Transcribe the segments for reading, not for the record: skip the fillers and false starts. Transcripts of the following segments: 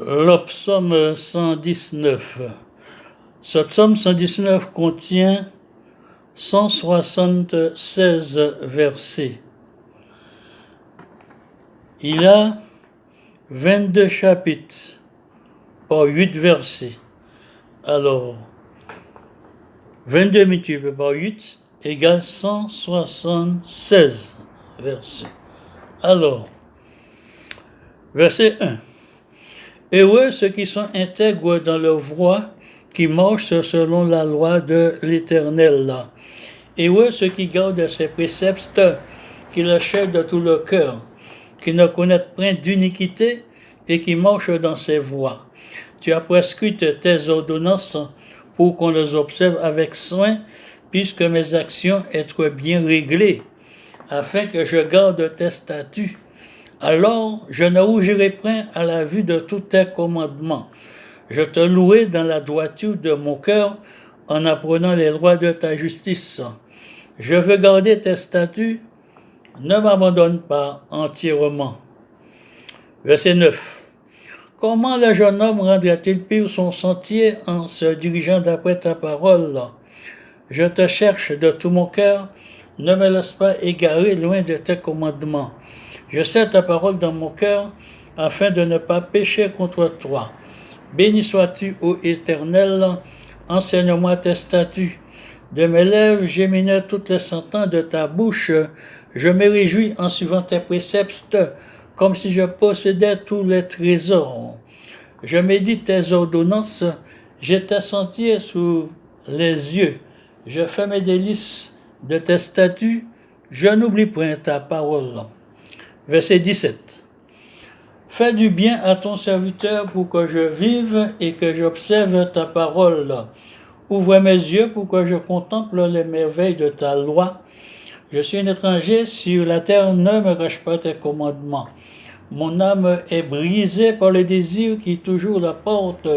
Le psaume 119. Ce psaume 119 contient 176 versets. Il a 22 chapitres par 8 versets. Alors, 22 multiplié par 8 égale 176 versets. Alors, verset 1. Heureux ceux qui sont intègres dans leur voie, qui marchent selon la loi de l'Éternel. Heureux ceux qui gardent ses préceptes, qui le cherchent de tout leur cœur, qui ne connaissent point d'iniquité et qui marchent dans ses voies. Tu as prescrit tes ordonnances pour qu'on les observe avec soin, puisque mes actions être bien réglées, afin que je garde tes statuts. Alors je ne rougirai point à la vue de tous tes commandements. Je te louerai dans la droiture de mon cœur en apprenant les lois de ta justice. Je veux garder tes statuts, ne m'abandonne pas entièrement. Verset 9. Comment le jeune homme rendra-t-il pur son sentier en se dirigeant d'après ta parole? Je te cherche de tout mon cœur, ne me laisse pas égarer loin de tes commandements. Je sais ta parole dans mon cœur, afin de ne pas pécher contre toi. Béni sois-tu, ô Éternel, enseigne-moi tes statuts. De mes lèvres j'éminais toutes les sentences de ta bouche. Je me réjouis en suivant tes préceptes, comme si je possédais tous les trésors. Je médite tes ordonnances, j'ai tes sentiers sous les yeux. Je fais mes délices de tes statuts, je n'oublie point ta parole. Verset 17. Fais du bien à ton serviteur pour que je vive et que j'observe ta parole. Ouvre mes yeux pour que je contemple les merveilles de ta loi. Je suis un étranger sur la terre, ne me cache pas tes commandements. Mon âme est brisée par le désir qui toujours la porte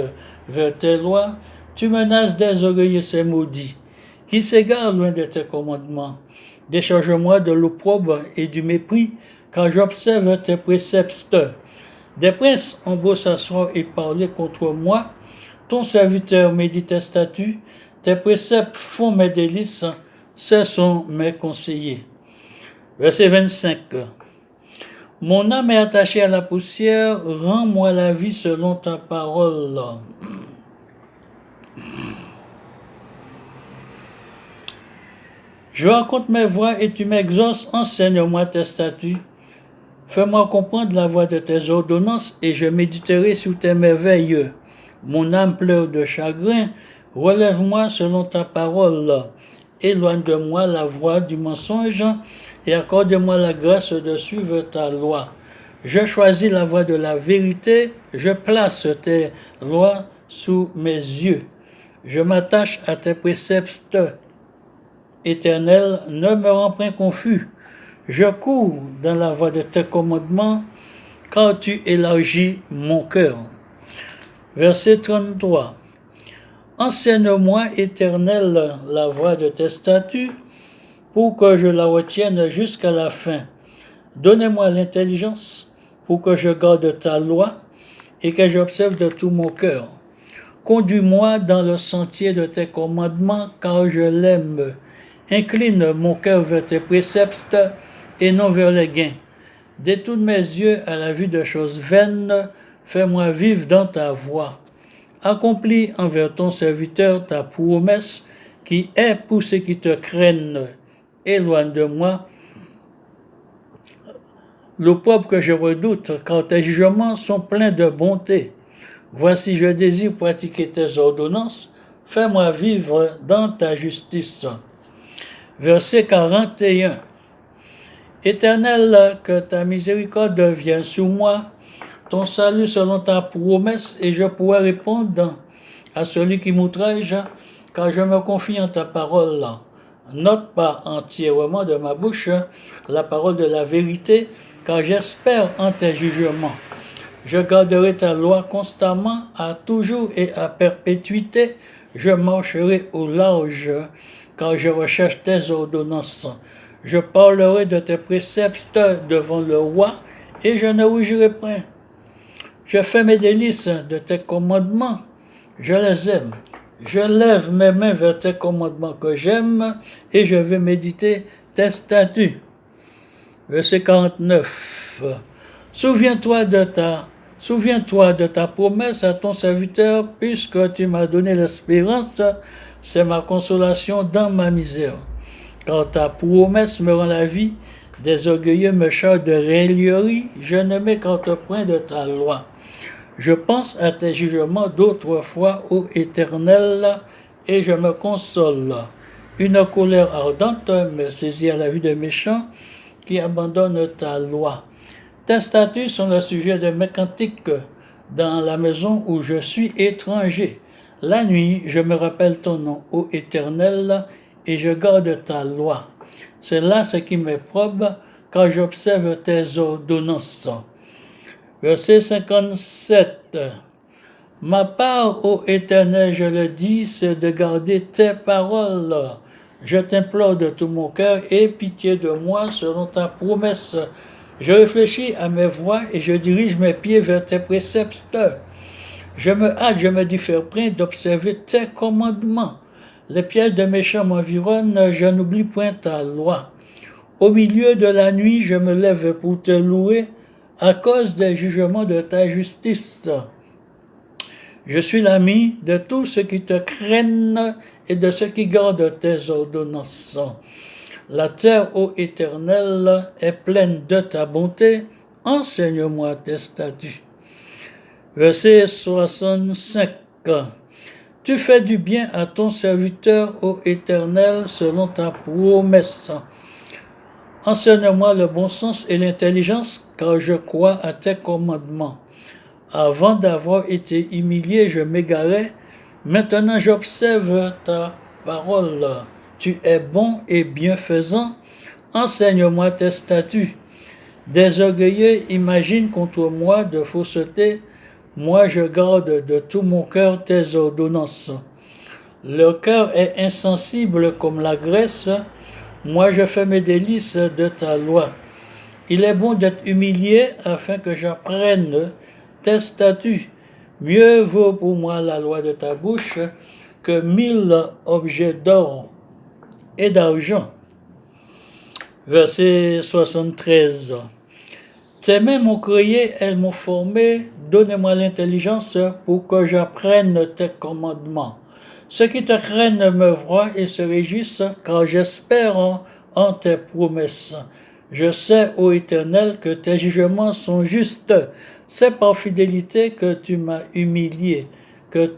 vers tes lois. Tu menaces des orgueilleux ces maudits, qui s'égarent loin de tes commandements. Décharge-moi de l'opprobre et du mépris, car j'observe tes préceptes. Des princes ont beau s'asseoir et parler contre moi, ton serviteur médite tes statuts, tes préceptes font mes délices, ce sont mes conseillers. Verset 25. Mon âme est attachée à la poussière, rends-moi la vie selon ta parole. Je raconte mes voies et tu m'exauces, enseigne-moi tes statuts. Fais-moi comprendre la voie de tes ordonnances et je méditerai sur tes merveilles. Mon âme pleure de chagrin, relève-moi selon ta parole. Éloigne de moi la voie du mensonge et accorde-moi la grâce de suivre ta loi. Je choisis la voie de la vérité, je place tes lois sous mes yeux. Je m'attache à tes préceptes. Éternel, ne me rends point confus. Je cours dans la voie de tes commandements, car tu élargis mon cœur. Verset 33. Enseigne-moi, Éternel, la voie de tes statuts, pour que je la retienne jusqu'à la fin. Donnez-moi l'intelligence, pour que je garde ta loi, et que j'observe de tout mon cœur. Conduis-moi dans le sentier de tes commandements, car je l'aime. Incline mon cœur vers tes préceptes, et non vers les gains. Détourne mes yeux à la vue de choses vaines, fais-moi vivre dans ta voie. Accomplis envers ton serviteur ta promesse, qui est pour ceux qui te craignent. Éloigne de moi l'opprobre que je redoute, car tes jugements sont pleins de bonté. Voici, je désire pratiquer tes ordonnances, fais-moi vivre dans ta justice. Verset 41. Éternel, que ta miséricorde vienne sur moi, ton salut selon ta promesse, et je pourrai répondre à celui qui m'outrage, car je me confie en ta parole. Note pas entièrement de ma bouche la parole de la vérité, car j'espère en tes jugements. Je garderai ta loi constamment, à toujours et à perpétuité. Je marcherai au large, car je recherche tes ordonnances. Je parlerai de tes préceptes devant le roi, et je ne rougirai point. Je fais mes délices de tes commandements, je les aime. Je lève mes mains vers tes commandements que j'aime et je vais méditer tes statuts. Verset 49. Souviens-toi de ta promesse à ton serviteur, puisque tu m'as donné l'espérance, c'est ma consolation dans ma misère. Car ta promesse me rend la vie, des orgueilleux me chargent de raillerie, je ne m'écarte point de ta loi. Je pense à tes jugements d'autrefois, ô Éternel, et je me console. Une colère ardente me saisit à la vue des méchants qui abandonnent ta loi. Tes statuts sont le sujet de mes cantiques dans la maison où je suis étranger. La nuit, je me rappelle ton nom, ô Éternel, et je garde ta loi. C'est là ce qui me probe quand j'observe tes ordonnances. Verset 57. Ma part, ô Éternel, je le dis, c'est de garder tes paroles. Je t'implore de tout mon cœur, aie pitié de moi selon ta promesse. Je réfléchis à mes voies et je dirige mes pieds vers tes préceptes. Je me diffère point d'observer tes commandements. Les pièges de méchants m'environnent, je n'oublie point ta loi. Au milieu de la nuit, je me lève pour te louer à cause des jugements de ta justice. Je suis l'ami de tous ceux qui te craignent et de ceux qui gardent tes ordonnances. La terre, ô Éternel, est pleine de ta bonté. Enseigne-moi tes statuts. Verset 65. Tu fais du bien à ton serviteur, ô Éternel, selon ta promesse. Enseigne-moi le bon sens et l'intelligence, car je crois à tes commandements. Avant d'avoir été humilié, je m'égarais. Maintenant, j'observe ta parole. Tu es bon et bienfaisant. Enseigne-moi tes statuts. Des orgueilleux imaginent contre moi de fausseté. Moi, je garde de tout mon cœur tes ordonnances. Leur cœur est insensible comme la graisse. Moi, je fais mes délices de ta loi. Il est bon d'être humilié afin que j'apprenne tes statuts. Mieux vaut pour moi la loi de ta bouche que 1000 objets d'or et d'argent. Verset 73. Tes mains m'ont créé, elles m'ont formé. Donne-moi l'intelligence pour que j'apprenne tes commandements. Ceux qui te craignent me voient et se réjouissent, car j'espère en tes promesses. Je sais, ô Éternel, que tes jugements sont justes. C'est par fidélité que tu m'as humilié. Que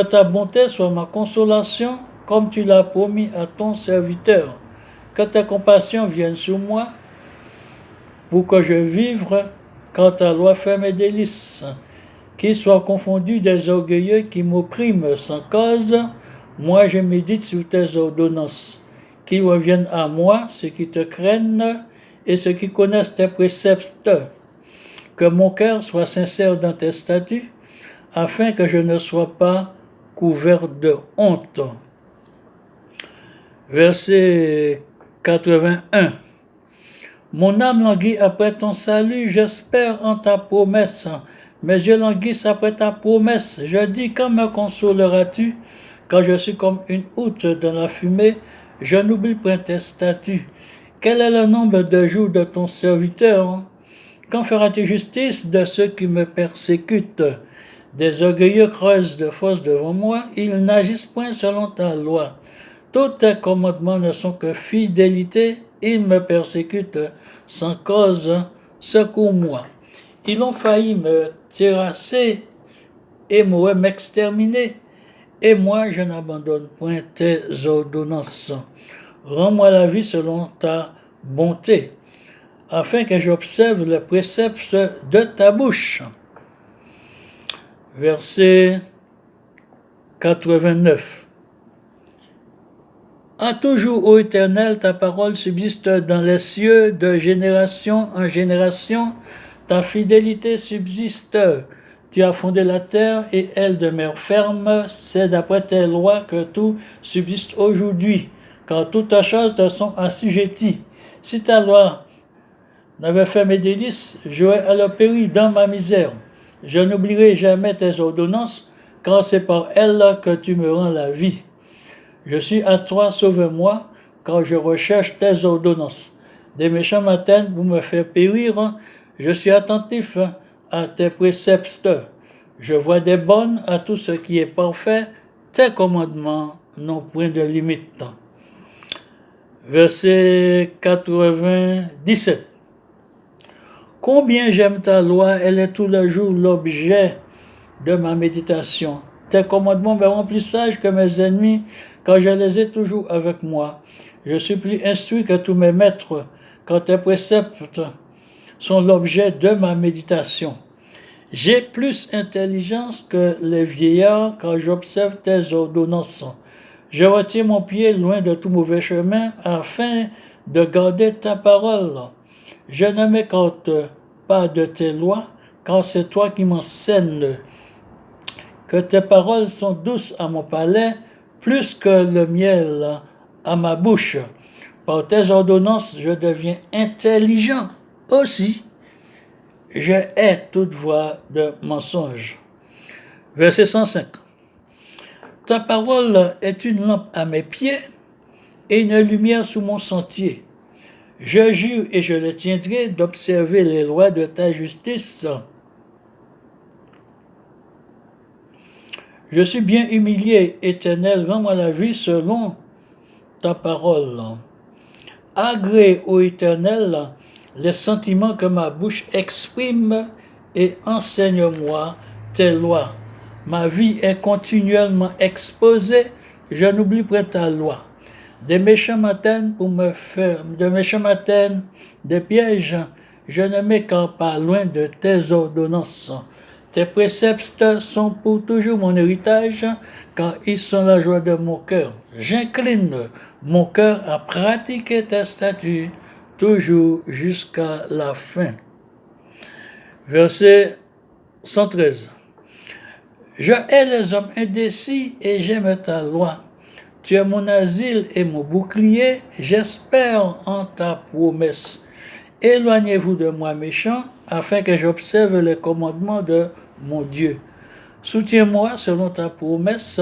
ta bonté soit ma consolation, comme tu l'as promis à ton serviteur. Que ta compassion vienne sur moi, pour que je vive, quand ta loi fait mes délices. Qu'ils soient confondus des orgueilleux qui m'oppriment sans cause. Moi, je médite sur tes ordonnances. Qu'ils reviennent à moi, ceux qui te craignent et ceux qui connaissent tes préceptes. Que mon cœur soit sincère dans tes statuts, afin que je ne sois pas couvert de honte. Verset 81. Mon âme languit après ton salut, j'espère en ta promesse. Mes yeux languissent après ta promesse. Je dis, quand me consoleras-tu? Quand je suis comme une hutte dans la fumée, je n'oublie point tes statuts. Quel est le nombre de jours de ton serviteur? Quand feras-tu justice de ceux qui me persécutent? Des orgueilleux creusent de force devant moi, ils n'agissent point selon ta loi. Tous tes commandements ne sont que fidélité, ils me persécutent sans cause, secours-moi. Ils ont failli me terrasser et m'exterminer, et moi je n'abandonne point tes ordonnances. Rends-moi la vie selon ta bonté, afin que j'observe les préceptes de ta bouche. Verset 89. À toujours, ô Éternel, ta parole subsiste dans les cieux, de génération en génération. Ta fidélité subsiste. Tu as fondé la terre et elle demeure ferme. C'est d'après tes lois que tout subsiste aujourd'hui, car toutes choses te sont assujetties. Si ta loi n'avait fait mes délices, j'aurais alors péri dans ma misère. Je n'oublierai jamais tes ordonnances, car c'est par elles que tu me rends la vie. Je suis à toi, sauve-moi, car je recherche tes ordonnances. Des méchants m'atteignent pour me faire périr. Je suis attentif à tes préceptes. Je vois des bonnes à tout ce qui est parfait. Tes commandements n'ont point de limite. Verset 97. Combien j'aime ta loi, elle est tout le jour l'objet de ma méditation. Tes commandements me rendent plus sage que mes ennemis, car je les ai toujours avec moi. Je suis plus instruit que tous mes maîtres, car tes préceptes sont l'objet de ma méditation. J'ai plus intelligence que les vieillards, car j'observe tes ordonnances. Je retiens mon pied loin de tout mauvais chemin, afin de garder ta parole. Je ne m'écarte pas de tes lois, car c'est toi qui m'enseignes. Que tes paroles sont douces à mon palais, plus que le miel à ma bouche. Par tes ordonnances, je deviens intelligent aussi. Je hais toute voix de mensonge. Verset 105. Ta parole est une lampe à mes pieds et une lumière sous mon sentier. Je jure et je le tiendrai d'observer les lois de ta justice. Je suis bien humilié, Éternel, rends-moi la vie selon ta parole. Agrée, ô Éternel, les sentiments que ma bouche exprime et enseigne-moi tes lois. Ma vie est continuellement exposée, je n'oublie pas ta loi. Des méchants m'atteignent des pièges, je ne m'écarte pas loin de tes ordonnances. Tes préceptes sont pour toujours mon héritage, car ils sont la joie de mon cœur. J'incline mon cœur à pratiquer tes statuts, toujours jusqu'à la fin. Verset 113. Je hais les hommes indécis et j'aime ta loi. Tu es mon asile et mon bouclier, j'espère en ta promesse. Éloignez-vous de moi, méchants, afin que j'observe les commandements de mon Dieu. Soutiens-moi selon ta promesse,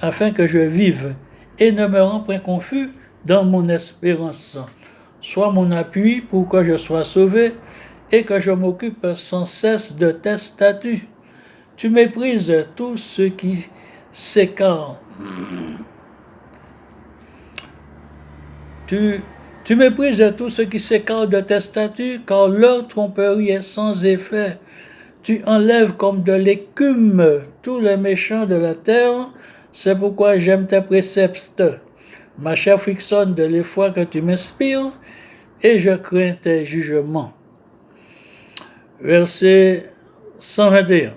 afin que je vive, et ne me rends point confus dans mon espérance. Sois mon appui pour que je sois sauvé, et que je m'occupe sans cesse de tes statuts. Tu méprises tous ceux qui s'écartent. Tu méprises tous ceux qui s'écartent de tes statuts, car leur tromperie est sans effet. Tu enlèves comme de l'écume tous les méchants de la terre, c'est pourquoi j'aime tes préceptes. Ma chair frictionne de l'effroi que tu m'inspires, et je crains tes jugements. Verset 121.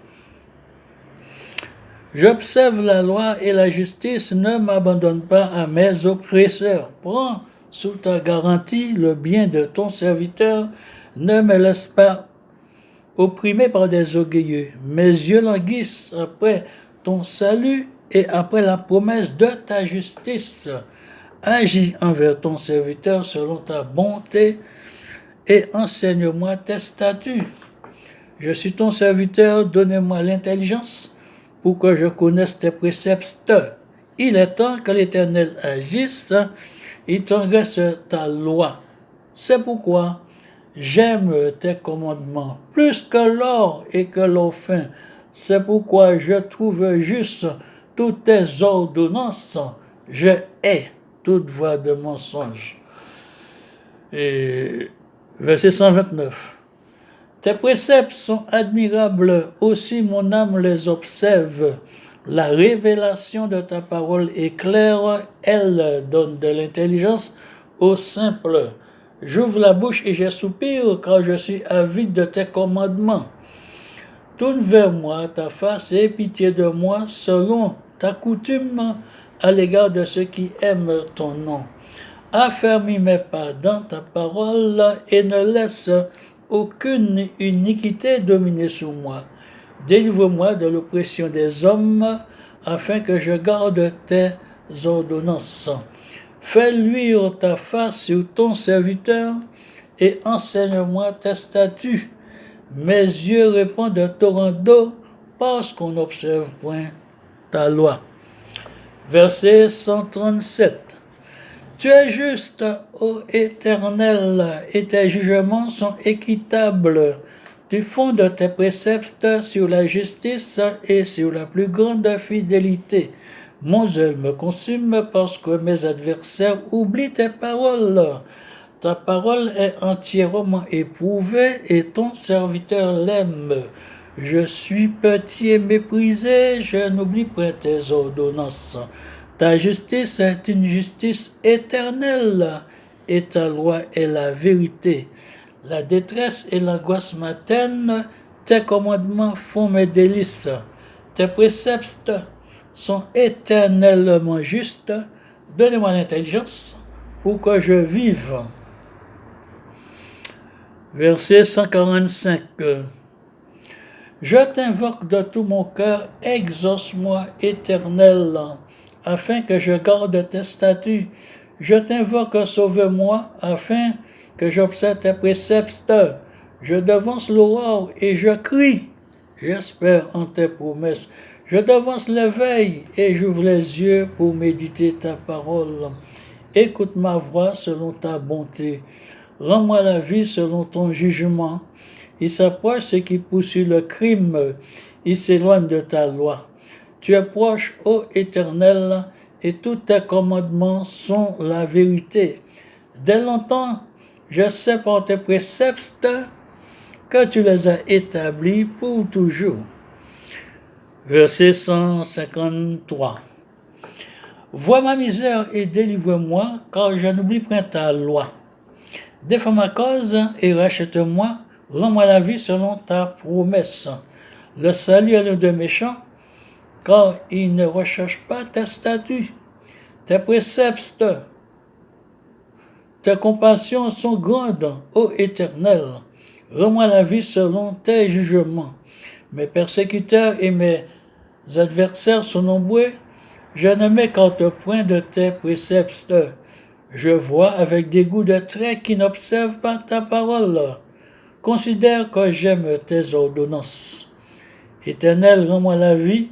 J'observe la loi et la justice, ne m'abandonne pas à mes oppresseurs. Prends sous ta garantie le bien de ton serviteur, ne me laisse pas opprimer par des orgueilleux. Mes yeux languissent après ton salut et après la promesse de ta justice. Agis envers ton serviteur selon ta bonté et enseigne-moi tes statuts. Je suis ton serviteur, donne-moi l'intelligence pour que je connaisse tes préceptes. Il est temps que l'Éternel agisse, il transgresse ta loi. C'est pourquoi j'aime tes commandements plus que l'or et que l'or fin. C'est pourquoi je trouve juste toutes tes ordonnances. Je hais toute voix de mensonge. Et verset 129. Tes préceptes sont admirables, aussi mon âme les observe. La révélation de ta parole est claire, elle donne de l'intelligence aux simples. J'ouvre la bouche et je soupire, car je suis avide de tes commandements. Tourne vers moi ta face et aie pitié de moi selon ta coutume à l'égard de ceux qui aiment ton nom. Affermis mes pas dans ta parole et ne laisse aucune iniquité dominer sur moi. Délivre-moi de l'oppression des hommes, afin que je garde tes ordonnances. Fais luire ta face sur ton serviteur, et enseigne-moi tes statuts. Mes yeux répondent de torrent d'eau parce qu'on n'observe point ta loi. Verset 137. Tu es juste, ô Éternel, et tes jugements sont équitables. Tu fondes tes préceptes sur la justice et sur la plus grande fidélité. Mon zèle me consume parce que mes adversaires oublient tes paroles. Ta parole est entièrement éprouvée et ton serviteur l'aime. Je suis petit et méprisé, je n'oublie point tes ordonnances. Ta justice est une justice éternelle et ta loi est la vérité. La détresse et l'angoisse m'atteignent, tes commandements font mes délices. Tes préceptes sont éternellement justes. Donnez-moi l'intelligence pour que je vive. Verset 145. Je t'invoque de tout mon cœur, exauce-moi, Éternel, afin que je garde tes statuts. Je t'invoque, sauve-moi, afin que j'observe tes préceptes. Je devance l'aurore et je crie. J'espère en tes promesses. Je devance l'éveil et j'ouvre les yeux pour méditer ta parole. Écoute ma voix selon ta bonté. Rends-moi la vie selon ton jugement. Il s'approche ce qui poursuit le crime. Il s'éloigne de ta loi. Tu es proche, ô Éternel, et tous tes commandements sont la vérité. Dès longtemps, je sais par tes préceptes que tu les as établis pour toujours. Verset 153. Vois ma misère et délivre-moi, car je n'oublie point ta loi. Défends ma cause et rachète-moi, rends-moi la vie selon ta promesse. Le salut est l'un des méchants, car ils ne recherchent pas tes statuts. Tes préceptes, tes compassions sont grandes, ô Éternel. Rends-moi la vie selon tes jugements. Mes persécuteurs et mes adversaires sont nombreux. Je ne m'écarte point de tes préceptes. Je vois avec dégoût de traits qui n'observent pas ta parole. Considère que j'aime tes ordonnances. Éternel, rends-moi la vie